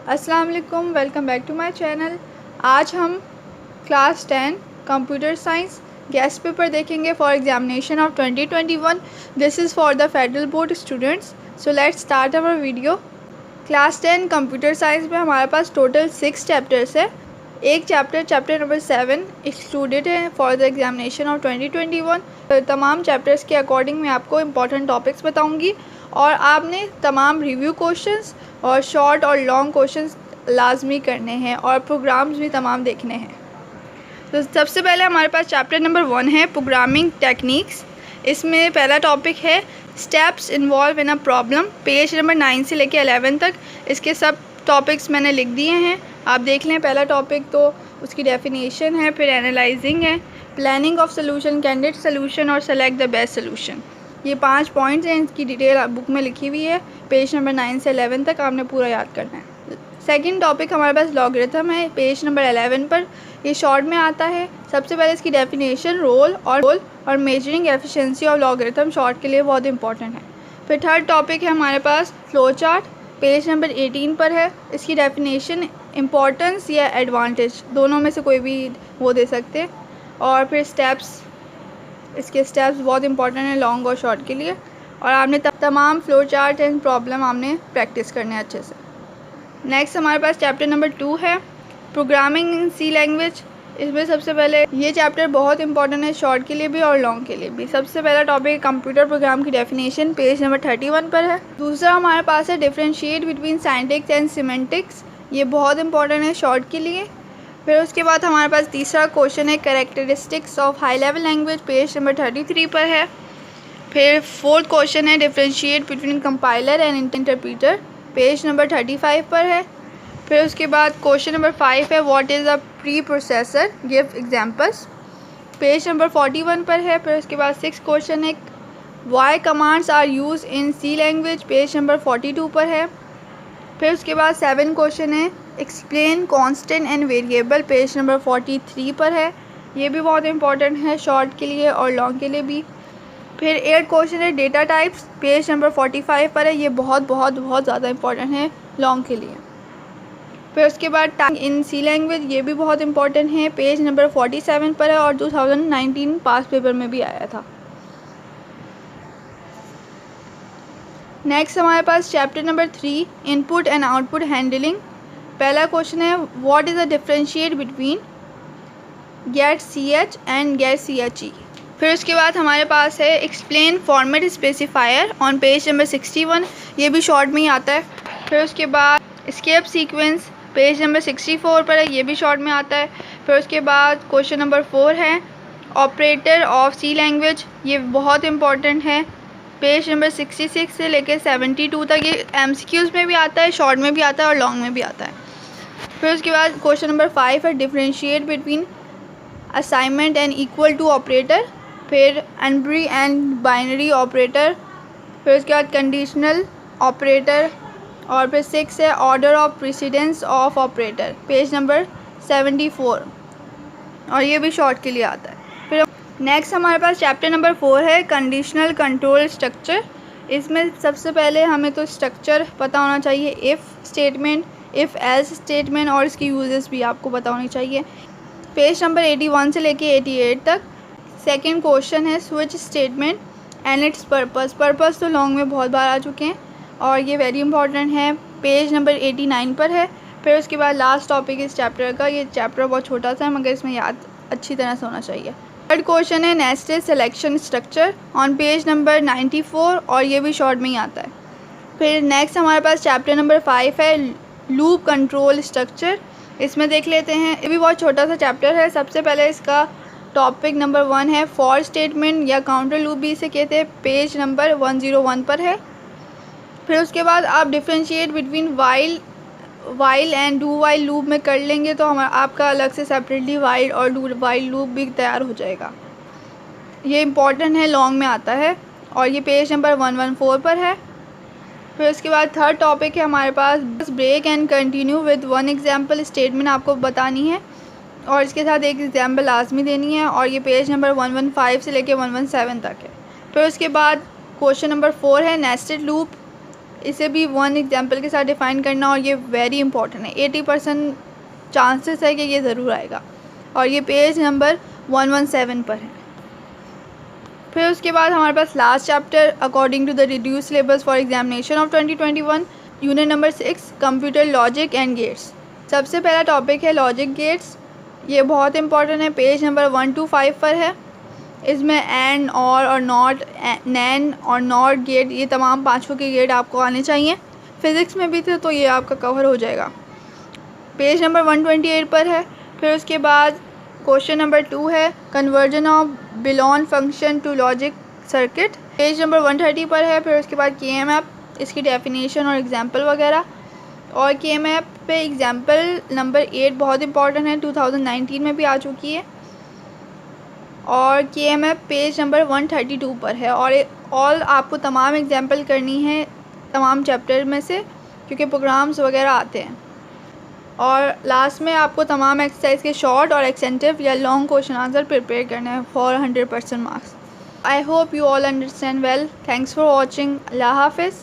अस्सलाम वालेकुम, welcome back to my channel. आज हम class 10 computer science guess paper देखेंगे for examination of 2021। This is for the federal board students. So let's start our video. Class 10 computer science में हमारे पास total 6 chapters है। एक चैप्टर नंबर 7 एक्सक्लूडेड है for the examination of 2021। तमाम chapters के according मैं आपको इंपॉर्टेंट टॉपिक्स बताऊंगी और आपने तमाम रिव्यू क्वेश्चंस और शॉर्ट और लॉन्ग क्वेश्चंस लाजमी करने हैं और प्रोग्राम्स भी तमाम देखने हैं। तो सबसे पहले हमारे पास चैप्टर नंबर 1 है प्रोग्रामिंग टेक्निक्स। इसमें पहला टॉपिक है steps involve in a problem. Page number 9 से लेकर 11 तक इसके सब टॉपिक्स मैंने लिख दिए हैं, आप देख लें। पहला टॉपिक तो उसकी डेफिनेशन है, फिर एनालाइजिंग है, planning of solution, candidate solution और सेलेक्ट द बेस्ट सोल्यूशन। ये 5 पॉइंट्स हैं, इसकी डिटेल बुक में लिखी हुई है। पेज नंबर 9 से 11 तक आपने पूरा याद करना है। सेकंड टॉपिक हमारे पास लॉगरिथम है, पेज नंबर 11 पर। ये शॉर्ट में आता है। सबसे पहले इसकी डेफिनेशन, रोल और measuring efficiency of logarithm short के लिए बहुत इंपॉर्टेंट है। फिर थर्ड टॉपिक है हमारे पास फ्लो चार्ट, पेज नंबर 18 पर है। इसकी डेफिनेशन, इम्पोर्टेंस या एडवांटेज, दोनों में से कोई भी वो दे सकते हैं। और फिर स्टेप्स, इसके स्टेप्स बहुत इंपॉर्टेंट हैं लॉन्ग और शॉर्ट के लिए। और आपने तमाम फ्लो चार्ट एंड प्रॉब्लम आपने प्रैक्टिस करने हैं अच्छे से। नेक्स्ट हमारे पास चैप्टर नंबर 2 है प्रोग्रामिंग इन सी लैंग्वेज। इसमें सबसे पहले ये चैप्टर बहुत इंपॉर्टेंट है शॉर्ट के लिए भी और लॉन्ग के लिए भी। सबसे पहला टॉपिक कंप्यूटर प्रोग्राम की डेफिनेशन, पेज नंबर 31 पर है। दूसरा हमारे पास है differentiate between syntax and semantics. ये बहुत इंपॉर्टेंट है शॉर्ट के लिए। फिर उसके बाद हमारे पास तीसरा क्वेश्चन है characteristics of high level language, page number 33 पर है। फिर फोर्थ क्वेश्चन है differentiate between compiler and interpreter, page number 35 पर है। फिर उसके बाद क्वेश्चन नंबर 5 है what is a preprocessor, give examples, page number 41 पर है। फिर उसके बाद 6 क्वेश्चन है why commands are use in C language, page number 42 पर है। फिर उसके बाद 7 क्वेश्चन है explain constant and variable, page number 43 पर है। ये भी बहुत इंपॉर्टेंट है शॉर्ट के लिए और लॉन्ग के लिए भी। फिर 8 क्वेश्चन है डेटा टाइप्स, पेज नंबर 45 पर है। ये बहुत बहुत बहुत ज़्यादा इंपॉर्टेंट है लॉन्ग के लिए। फिर उसके बाद टाइप इन सी लैंग्वेज, ये भी बहुत इंपॉर्टेंट है, पेज नंबर 47 पर है और 2019 पास पेपर में भी आया था। नेक्स्ट हमारे पास chapter number 3 input and output handling. पहला क्वेश्चन है what is the differentiate between get C H and get C H E. फिर उसके बाद हमारे पास है explain format specifier on page number 61। ये भी शॉर्ट में ही आता है। फिर उसके बाद एस्केप सीक्वेंस, पेज नंबर 64 पर है। ये भी शॉर्ट में आता है। फिर उसके बाद क्वेश्चन नंबर 4 है ऑपरेटर ऑफ सी लैंग्वेज। ये बहुत इंपॉर्टेंट है, पेज नंबर 66 से लेकर 72 तक। ये MCQs में भी आता है, शॉर्ट में भी आता है और लॉन्ग में भी आता है। फिर उसके बाद क्वेश्चन नंबर 5 है differentiate between assignment and equal to operator, फिर एनरी एंड बाइनरी ऑपरेटर। फिर उसके बाद कंडीशनल ऑपरेटर। और फिर 6 है order of precedence of operator, page number 74 और ये भी शॉर्ट के लिए आता है। फिर नेक्स्ट हमारे पास चैप्टर नंबर 4 है कंडीशनल कंट्रोल स्ट्रक्चर। इसमें सबसे पहले हमें तो स्ट्रक्चर पता होना चाहिए, if statement, if else statement और इसकी यूजेस भी आपको पता होनी चाहिए। पेज नंबर 81 से लेके 88 तक। सेकंड क्वेश्चन है switch statement and it's purpose. Purpose तो लॉन्ग में बहुत बार आ चुके हैं और ये वेरी इंपॉर्टेंट है, पेज नंबर 89 पर है। फिर उसके बाद लास्ट टॉपिक इस चैप्टर का, ये चैप्टर बहुत छोटा सा है मगर इसमें याद अच्छी तरह से होना चाहिए। थर्ड क्वेश्चन है nested selection structure on page number 94 और ये भी शॉर्ट में ही आता है। फिर नेक्स्ट हमारे पास चैप्टर नंबर 5 है लूप कंट्रोल स्ट्रक्चर। इसमें देख लेते हैं, ये भी बहुत छोटा सा चैप्टर है। सबसे पहले इसका टॉपिक नंबर 1 है फॉर स्टेटमेंट या काउंटर लूप भी इसे कहते हैं, पेज नंबर 101 पर है। फिर उसके बाद आप differentiate between while and do while loop में कर लेंगे तो आपका अलग से सेपरेटली वाइल और डू वाइल लूप भी तैयार हो जाएगा। ये इंपॉर्टेंट है, लॉन्ग में आता है और ये पेज नंबर 114 पर है। फिर उसके बाद थर्ड टॉपिक है हमारे पास break and continue with one example statement आपको बतानी है और इसके साथ एक एग्जाम्पल लाजमी देनी है और ये पेज नंबर 115 से लेके 117 तक है। फिर उसके बाद क्वेश्चन नंबर 4 है नेस्टेड लूप इसे भी 1 एग्जाम्पल के साथ डिफ़ाइन करना, और ये वेरी इंपॉर्टेंट है, 80% चांसेस है कि ये ज़रूर आएगा। और ये पेज नंबर 117 पर है। फिर उसके बाद हमारे पास last chapter according to the reduce syllabus for examination of 2021 unit number 6 computer logic and gates. सबसे पहला टॉपिक है लॉजिक गेट्स। ये बहुत इंपॉर्टेंट है, पेज नंबर 125 पर है। इसमें एंड और नॉट, नैन और नॉट गेट, ये तमाम पाँचों के गेट आपको आने चाहिए। फ़िज़िक्स में भी थे तो ये आपका कवर हो जाएगा। पेज नंबर 128 पर है। फिर उसके बाद क्वेश्चन नंबर 2 है conversion of Boolean function to logic circuit, page number 130 पर है। फिर उसके बाद KMAP, इसकी डेफिनेशन और एग्जांपल वगैरह। और KMAP पे एग्जांपल नंबर 8 बहुत इंपॉर्टेंट है, 2019 में भी आ चुकी है। और KMAP पेज नंबर 132 पर है। और आपको तमाम एग्जांपल करनी है तमाम चैप्टर में से, क्योंकि प्रोग्राम्स वगैरह आते हैं। और लास्ट में आपको तमाम एक्सरसाइज के शॉर्ट और एक्सटेंसिव या लॉन्ग क्वेश्चन आंसर प्रिपेयर करने हैं for 100% marks. I hope you all understand well. Thanks for watching. अल्लाह हाफिज़।